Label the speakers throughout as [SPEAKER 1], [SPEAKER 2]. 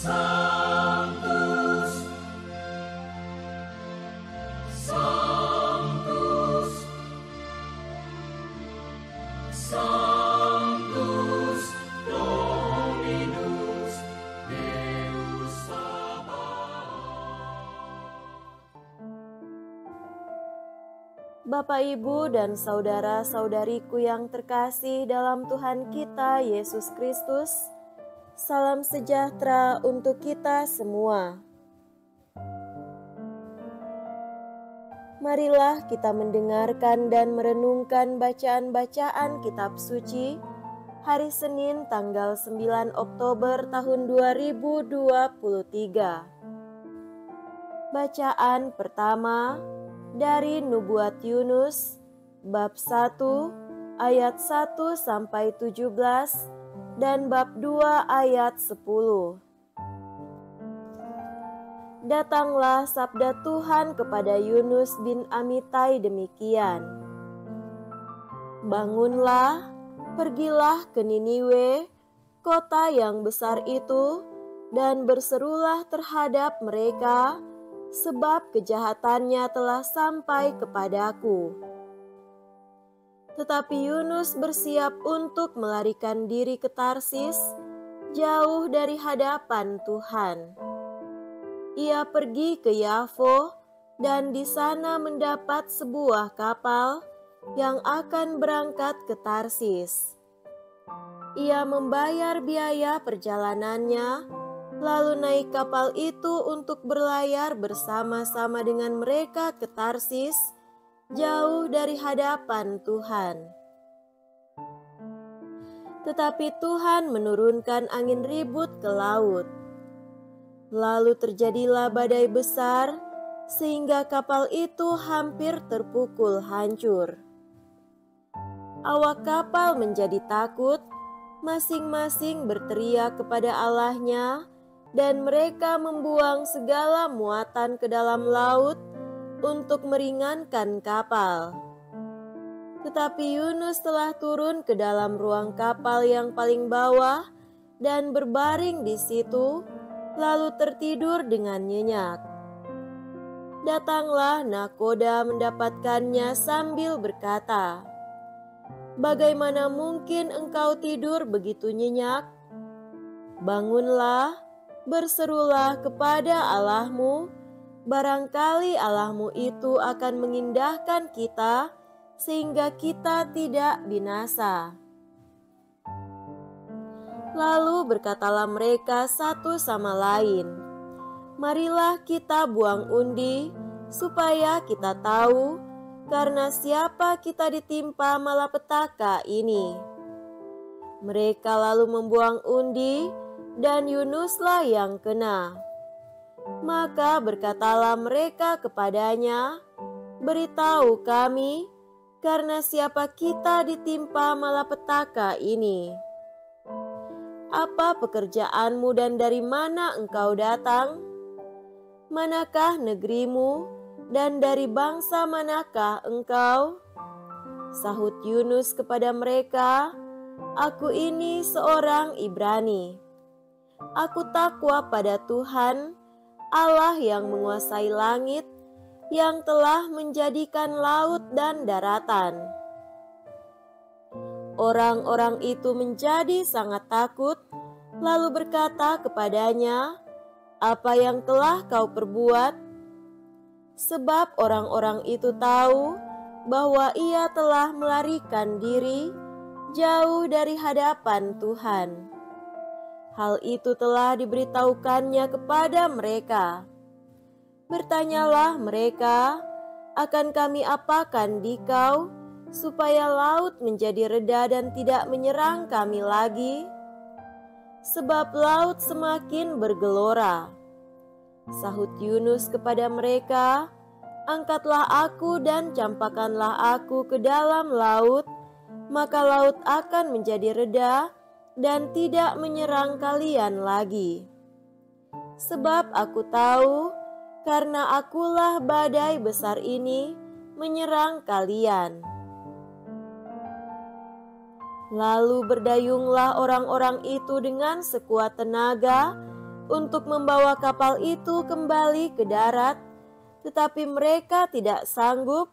[SPEAKER 1] Sanctus, Sanctus, Sanctus Dominus Deus Sabaoth.
[SPEAKER 2] Bapak, Ibu, dan saudara-saudariku yang terkasih dalam Tuhan kita Yesus Kristus, salam sejahtera untuk kita semua. Marilah kita mendengarkan dan merenungkan bacaan-bacaan kitab suci hari Senin tanggal 9 Oktober tahun 2023. Bacaan pertama dari Nubuat Yunus bab 1 ayat 1 sampai 17 dan bab 2 ayat 10. Datanglah sabda Tuhan kepada Yunus bin Amitai demikian. Bangunlah, pergilah ke Niniwe, kota yang besar itu, dan berserulah terhadap mereka, sebab kejahatannya telah sampai kepadaku. Tetapi Yunus bersiap untuk melarikan diri ke Tarsis, jauh dari hadapan Tuhan. Ia pergi ke Yafo dan di sana mendapat sebuah kapal yang akan berangkat ke Tarsis. Ia membayar biaya perjalanannya, lalu naik kapal itu untuk berlayar bersama-sama dengan mereka ke Tarsis, jauh dari hadapan Tuhan. Tetapi Tuhan menurunkan angin ribut ke laut. Lalu terjadilah badai besar, sehingga kapal itu hampir terpukul hancur. Awak kapal menjadi takut, masing-masing berteriak kepada Allahnya, dan mereka membuang segala muatan ke dalam laut untuk meringankan kapal. Tetapi Yunus telah turun ke dalam ruang kapal yang paling bawah dan berbaring di situ, lalu tertidur dengan nyenyak. Datanglah nakoda mendapatkannya sambil berkata, "Bagaimana mungkin engkau tidur begitu nyenyak? Bangunlah, berserulah kepada Allahmu. Barangkali Allahmu itu akan mengindahkan kita sehingga kita tidak binasa." Lalu berkatalah mereka satu sama lain, "Marilah kita buang undi supaya kita tahu karena siapa kita ditimpa malapetaka ini." Mereka lalu membuang undi dan Yunuslah yang kena. Maka berkatalah mereka kepadanya, "Beritahu kami, karena siapa kita ditimpa malapetaka ini? Apa pekerjaanmu dan dari mana engkau datang? Manakah negerimu dan dari bangsa manakah engkau?" Sahut Yunus kepada mereka, "Aku ini seorang Ibrani. Aku takwa pada Tuhan, Allah yang menguasai langit, yang telah menjadikan laut dan daratan." Orang-orang itu menjadi sangat takut, lalu berkata kepadanya, "Apa yang telah kau perbuat?" Sebab orang-orang itu tahu bahwa ia telah melarikan diri jauh dari hadapan Tuhan. Hal itu telah diberitahukannya kepada mereka. Bertanyalah mereka, "Akan kami apakan dikau, supaya laut menjadi reda dan tidak menyerang kami lagi? Sebab laut semakin bergelora." Sahut Yunus kepada mereka, "Angkatlah aku dan campakkanlah aku ke dalam laut, maka laut akan menjadi reda dan tidak menyerang kalian lagi. Sebab aku tahu, karena akulah badai besar ini menyerang kalian." Lalu berdayunglah orang-orang itu dengan sekuat tenaga untuk membawa kapal itu kembali ke darat, tetapi mereka tidak sanggup,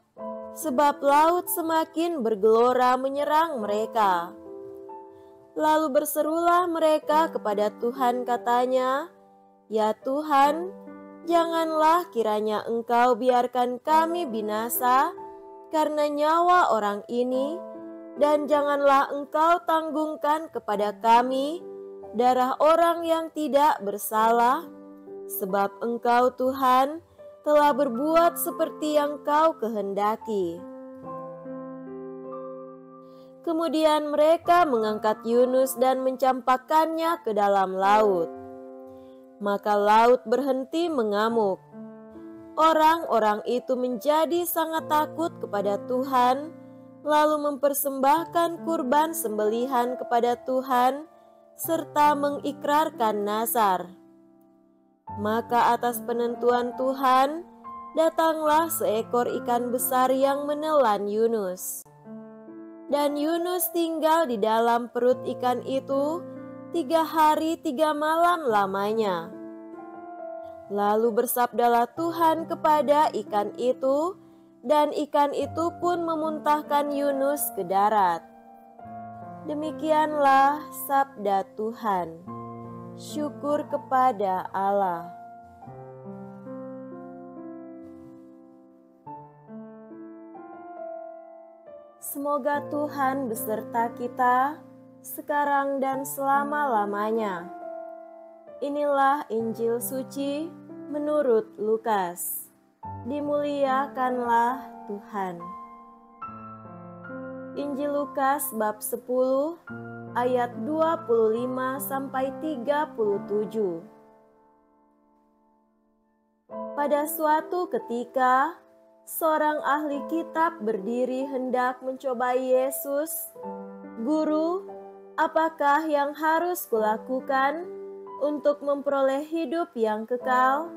[SPEAKER 2] sebab laut semakin bergelora menyerang mereka. Lalu berserulah mereka kepada Tuhan, katanya, "Ya Tuhan, janganlah kiranya Engkau biarkan kami binasa karena nyawa orang ini, dan janganlah Engkau tanggungkan kepada kami darah orang yang tidak bersalah, sebab Engkau Tuhan telah berbuat seperti yang Kau kehendaki." Kemudian mereka mengangkat Yunus dan mencampakkannya ke dalam laut. Maka laut berhenti mengamuk. Orang-orang itu menjadi sangat takut kepada Tuhan, lalu mempersembahkan kurban sembelihan kepada Tuhan, serta mengikrarkan nazar. Maka atas penentuan Tuhan, datanglah seekor ikan besar yang menelan Yunus. Dan Yunus tinggal di dalam perut ikan itu 3 hari 3 malam lamanya. Lalu bersabdalah Tuhan kepada ikan itu, dan ikan itu pun memuntahkan Yunus ke darat. Demikianlah sabda Tuhan. Syukur kepada Allah. Semoga Tuhan beserta kita sekarang dan selama-lamanya. Inilah Injil suci menurut Lukas. Dimuliakanlah Tuhan. Injil Lukas bab 10 ayat 25 sampai 37. Pada suatu ketika, seorang ahli kitab berdiri hendak mencobai Yesus. "Guru, apakah yang harus kulakukan untuk memperoleh hidup yang kekal?"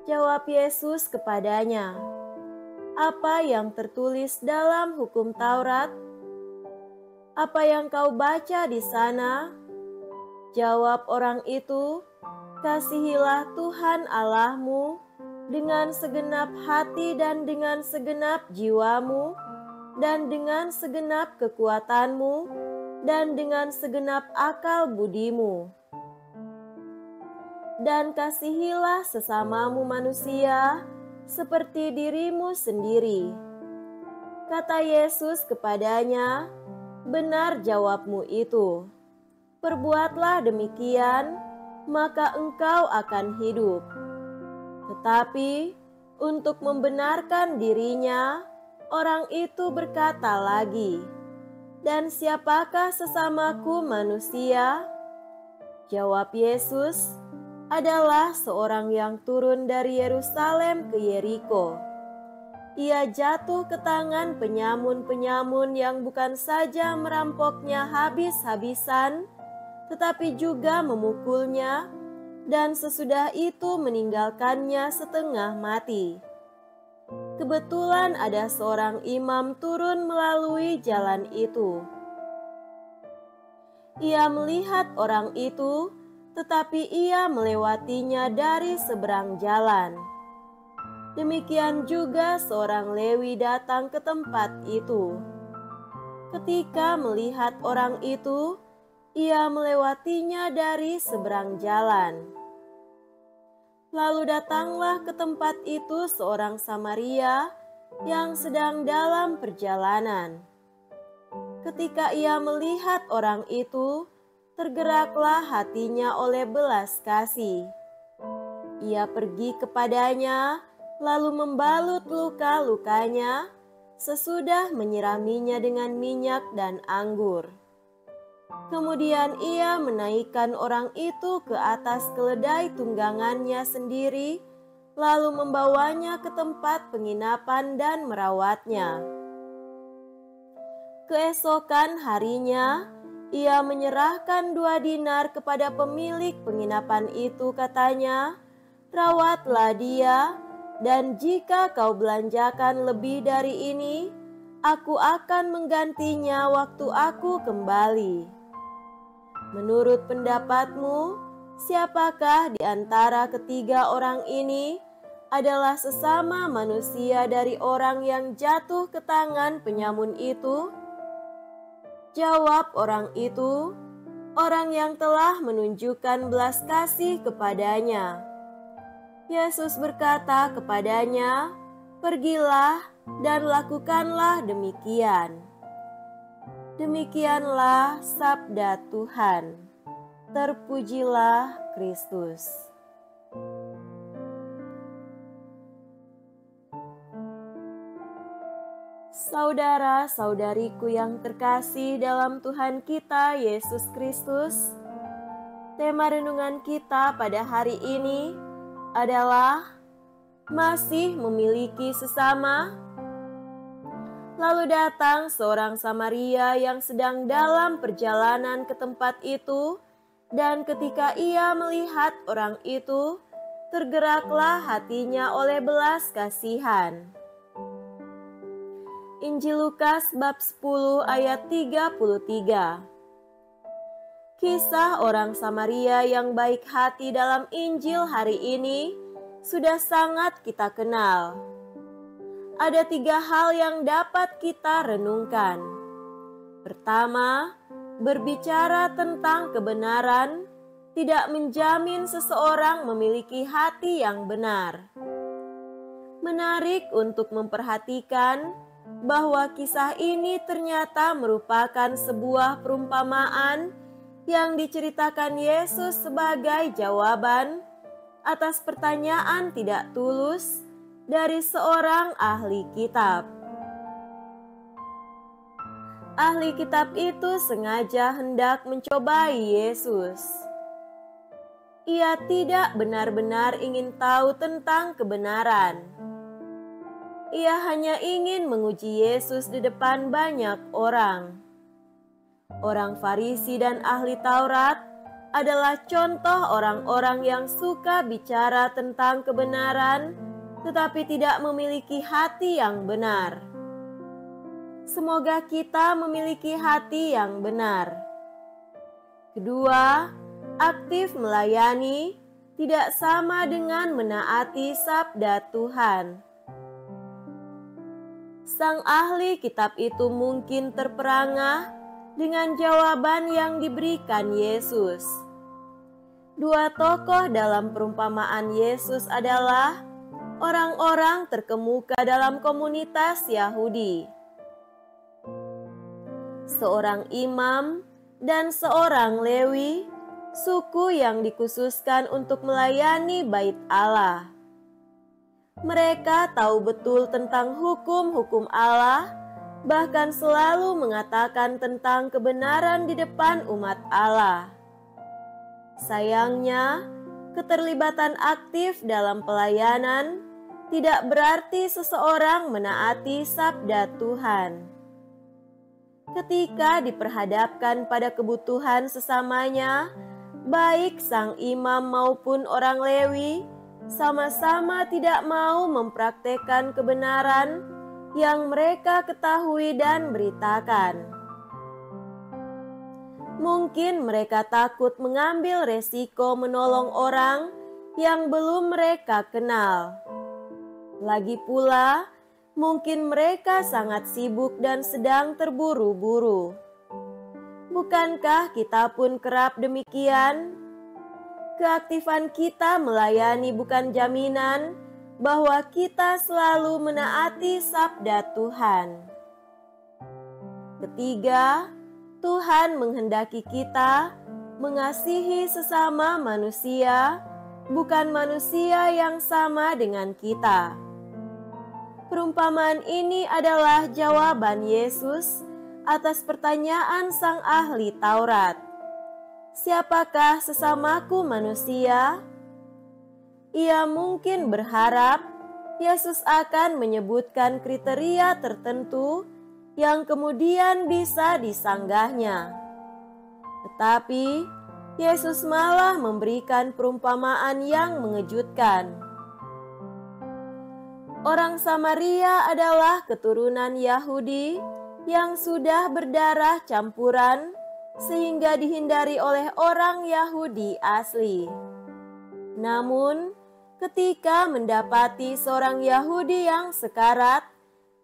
[SPEAKER 2] Jawab Yesus kepadanya, "Apa yang tertulis dalam hukum Taurat? Apa yang kau baca di sana?" Jawab orang itu, "Kasihilah Tuhan Allahmu dengan segenap hati dan dengan segenap jiwamu, dan dengan segenap kekuatanmu, dan dengan segenap akal budimu. Dan kasihilah sesamamu manusia seperti dirimu sendiri." Kata Yesus kepadanya, "Benar jawabmu itu. Perbuatlah demikian, maka engkau akan hidup." Tetapi untuk membenarkan dirinya, orang itu berkata lagi, "Dan siapakah sesamaku manusia?" Jawab Yesus, "Adalah seorang yang turun dari Yerusalem ke Yeriko. Ia jatuh ke tangan penyamun-penyamun yang bukan saja merampoknya habis-habisan, tetapi juga memukulnya, dan sesudah itu meninggalkannya setengah mati. Kebetulan ada seorang imam turun melalui jalan itu. Ia melihat orang itu, tetapi ia melewatinya dari seberang jalan. Demikian juga seorang Lewi datang ke tempat itu. Ketika melihat orang itu, ia melewatinya dari seberang jalan. Lalu datanglah ke tempat itu seorang Samaria yang sedang dalam perjalanan. Ketika ia melihat orang itu, tergeraklah hatinya oleh belas kasih. Ia pergi kepadanya, lalu membalut luka-lukanya, sesudah menyiraminya dengan minyak dan anggur. Kemudian ia menaikkan orang itu ke atas keledai tunggangannya sendiri, lalu membawanya ke tempat penginapan dan merawatnya. Keesokan harinya, ia menyerahkan 2 dinar kepada pemilik penginapan itu, katanya, "Rawatlah dia, dan jika kau belanjakan lebih dari ini, aku akan menggantinya waktu aku kembali. Menurut pendapatmu, Siapakah di antara ketiga orang ini adalah sesama manusia dari orang yang jatuh ke tangan penyamun itu? Jawab orang itu, orang yang telah menunjukkan belas kasih kepadanya. Yesus berkata kepadanya, "Pergilah dan lakukanlah demikian." Demikianlah sabda Tuhan. Terpujilah Kristus. Saudara-saudariku yang terkasih dalam Tuhan kita Yesus Kristus, tema renungan kita pada hari ini adalah masih memiliki sesama. Lalu datang seorang Samaria yang sedang dalam perjalanan ke tempat itu, dan ketika ia melihat orang itu, tergeraklah hatinya oleh belas kasihan. Injil Lukas bab 10 ayat 33. Kisah orang Samaria yang baik hati dalam Injil hari ini sudah sangat kita kenal. Ada 3 hal yang dapat kita renungkan. Pertama, berbicara tentang kebenaran tidak menjamin seseorang memiliki hati yang benar. Menarik untuk memperhatikan bahwa kisah ini ternyata merupakan sebuah perumpamaan yang diceritakan Yesus sebagai jawaban atas pertanyaan tidak tulus dari seorang ahli kitab. Ahli kitab itu sengaja hendak mencobai Yesus. Ia tidak benar-benar ingin tahu tentang kebenaran. Ia hanya ingin menguji Yesus di depan banyak orang. Orang Farisi dan ahli Taurat adalah contoh orang-orang yang suka bicara tentang kebenaran, tetapi tidak memiliki hati yang benar. Semoga kita memiliki hati yang benar. Kedua, aktif melayani tidak sama dengan menaati sabda Tuhan. Sang ahli kitab itu mungkin terperangah dengan jawaban yang diberikan Yesus. 2 tokoh dalam perumpamaan Yesus adalah orang-orang terkemuka dalam komunitas Yahudi. Seorang imam dan seorang Lewi, suku yang dikhususkan untuk melayani bait Allah. Mereka tahu betul tentang hukum-hukum Allah, bahkan selalu mengatakan tentang kebenaran di depan umat Allah. Sayangnya, keterlibatan aktif dalam pelayanan tidak berarti seseorang menaati sabda Tuhan. Ketika diperhadapkan pada kebutuhan sesamanya, baik sang imam maupun orang Lewi sama-sama tidak mau mempraktekkan kebenaran yang mereka ketahui dan beritakan. Mungkin mereka takut mengambil resiko menolong orang yang belum mereka kenal. Lagi pula, mungkin mereka sangat sibuk dan sedang terburu-buru. Bukankah kita pun kerap demikian? Keaktifan kita melayani bukan jaminan bahwa kita selalu menaati sabda Tuhan. Ketiga, Tuhan menghendaki kita mengasihi sesama manusia, bukan manusia yang sama dengan kita. Perumpamaan ini adalah jawaban Yesus atas pertanyaan sang ahli Taurat. Siapakah sesamaku manusia? Ia mungkin berharap Yesus akan menyebutkan kriteria tertentu yang kemudian bisa disanggahnya. Tetapi Yesus malah memberikan perumpamaan yang mengejutkan. Orang Samaria adalah keturunan Yahudi yang sudah berdarah campuran sehingga dihindari oleh orang Yahudi asli. Namun, ketika mendapati seorang Yahudi yang sekarat,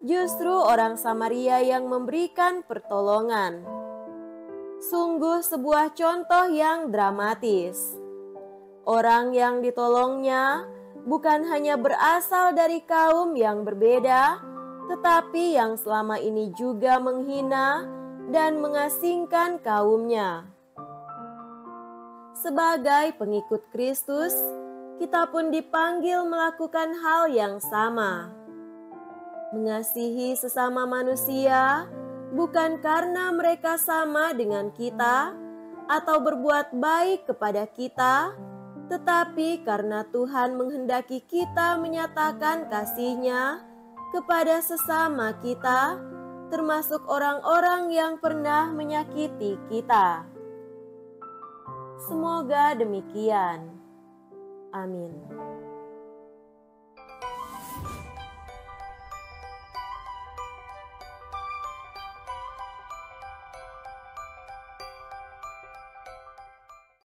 [SPEAKER 2] justru orang Samaria yang memberikan pertolongan. Sungguh sebuah contoh yang dramatis. Orang yang ditolongnya bukan hanya berasal dari kaum yang berbeda, tetapi yang selama ini juga menghina dan mengasingkan kaumnya. Sebagai pengikut Kristus, kita pun dipanggil melakukan hal yang sama. Mengasihi sesama manusia bukan karena mereka sama dengan kita atau berbuat baik kepada kita, tetapi karena Tuhan menghendaki kita menyatakan kasih-Nya kepada sesama kita, termasuk orang-orang yang pernah menyakiti kita. Semoga demikian. Amin.